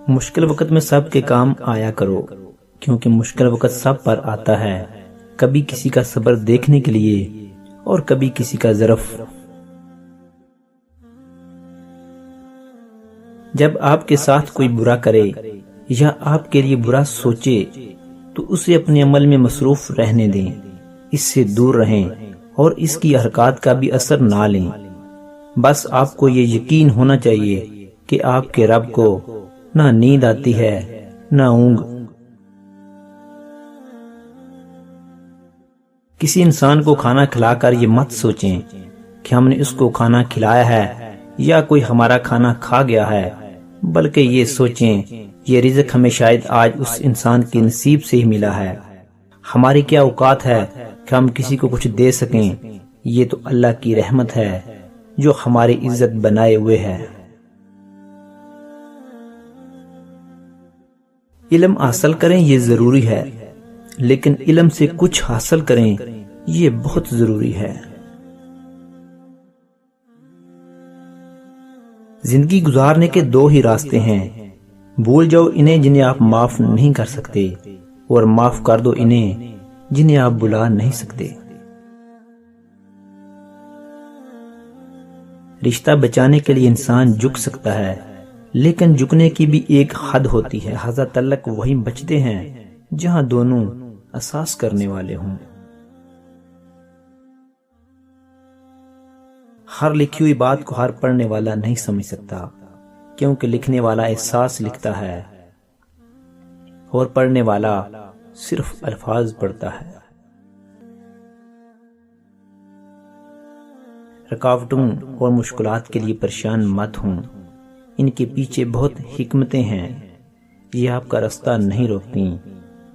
مشکل وقت میں سب کے کام آیا کرو، کیونکہ مشکل وقت سب پر آتا ہے، کبھی کسی کا صبر دیکھنے کے لیے اور کبھی کسی کا ظرف۔ جب آپ کے ساتھ کوئی برا کرے یا آپ کے لیے برا سوچے تو اسے اپنے عمل میں مصروف رہنے دیں، اس سے دور رہیں اور اس کی حرکات کا بھی اثر نہ لیں۔ بس آپ کو یہ یقین ہونا چاہیے کہ آپ کے رب کو نہ نیند آتی ہے نہ اونگ۔ کسی انسان کو کھانا کھلا کر یہ مت سوچیں کہ ہم نے اس کو کھانا کھلایا ہے یا کوئی ہمارا کھانا کھا گیا ہے، بلکہ یہ سوچیں یہ رزق ہمیں شاید آج اس انسان کے نصیب سے ہی ملا ہے۔ ہماری کیا اوقات ہے کہ ہم کسی کو کچھ دے سکیں؟ یہ تو اللہ کی رحمت ہے جو ہماری عزت بنائے ہوئے ہے۔ علم حاصل کریں یہ ضروری ہے، لیکن علم سے کچھ حاصل کریں یہ بہت ضروری ہے۔ زندگی گزارنے کے دو ہی راستے ہیں، بھول جاؤ انہیں جنہیں آپ معاف نہیں کر سکتے، اور معاف کر دو انہیں جنہیں آپ بھلا نہیں سکتے۔ رشتہ بچانے کے لیے انسان جھک سکتا ہے، لیکن جھکنے کی بھی ایک حد ہوتی ہے۔ حد تلک وہی بچتے ہیں جہاں دونوں احساس کرنے والے ہوں۔ ہر لکھی ہوئی بات کو ہر پڑھنے والا نہیں سمجھ سکتا، کیونکہ لکھنے والا احساس لکھتا ہے اور پڑھنے والا صرف الفاظ پڑھتا ہے۔ رکاوٹوں اور مشکلات کے لیے پریشان مت ہوں، ان کے پیچھے بہت حکمتیں ہیں، یہ آپ کا راستہ نہیں روکتی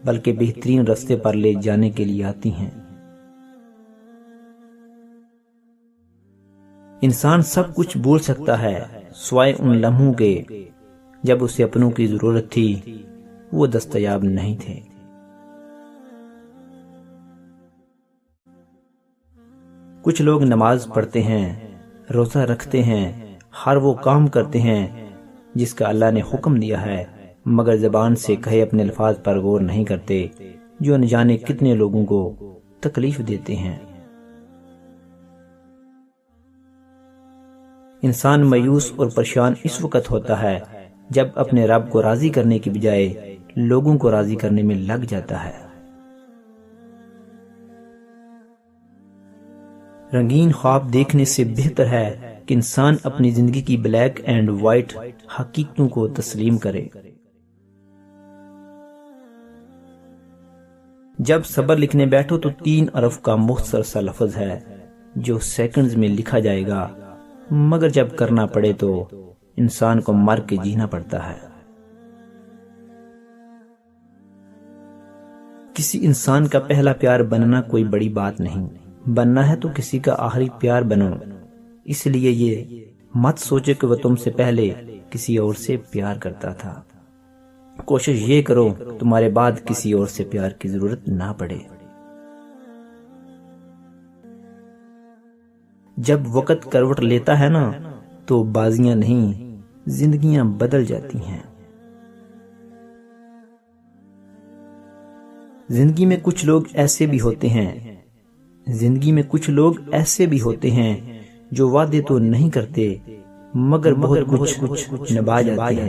بلکہ بہترین راستے پر لے جانے کے لیے آتی ہیں۔ انسان سب کچھ بھول سکتا ہے سوائے ان لمحوں کے جب اسے اپنوں کی ضرورت تھی، وہ دستیاب نہیں تھے۔ کچھ لوگ نماز پڑھتے ہیں، روزہ رکھتے ہیں، ہر وہ کام کرتے ہیں جس کا اللہ نے حکم دیا ہے، مگر زبان سے کہے اپنے الفاظ پر غور نہیں کرتے، جو نہ جانے کتنے لوگوں کو تکلیف دیتے ہیں۔ انسان مایوس اور پریشان اس وقت ہوتا ہے جب اپنے رب کو راضی کرنے کی بجائے لوگوں کو راضی کرنے میں لگ جاتا ہے۔ رنگین خواب دیکھنے سے بہتر ہے کہ انسان اپنی زندگی کی بلیک اینڈ وائٹ حقیقتوں کو تسلیم کرے۔ جب صبر لکھنے بیٹھو تو 3 حرف کا مختصر سا لفظ ہے جو سیکنڈز میں لکھا جائے گا، مگر جب کرنا پڑے تو انسان کو مر کے جینا پڑتا ہے۔ کسی انسان کا پہلا پیار بننا کوئی بڑی بات نہیں، بننا ہے تو کسی کا آخری پیار بنو۔ اس لیے یہ مت سوچے کہ وہ تم سے پہلے کسی اور سے پیار کرتا تھا، کوشش یہ کرو تمہارے بعد کسی اور سے پیار کی ضرورت نہ پڑے۔ جب وقت کروٹ لیتا ہے نا تو بازیاں نہیں زندگیاں بدل جاتی ہیں۔ زندگی میں کچھ لوگ ایسے بھی ہوتے ہیں جو وعدے تو نہیں کرتے مگر بہت کچھ نبھا جاتے ہیں۔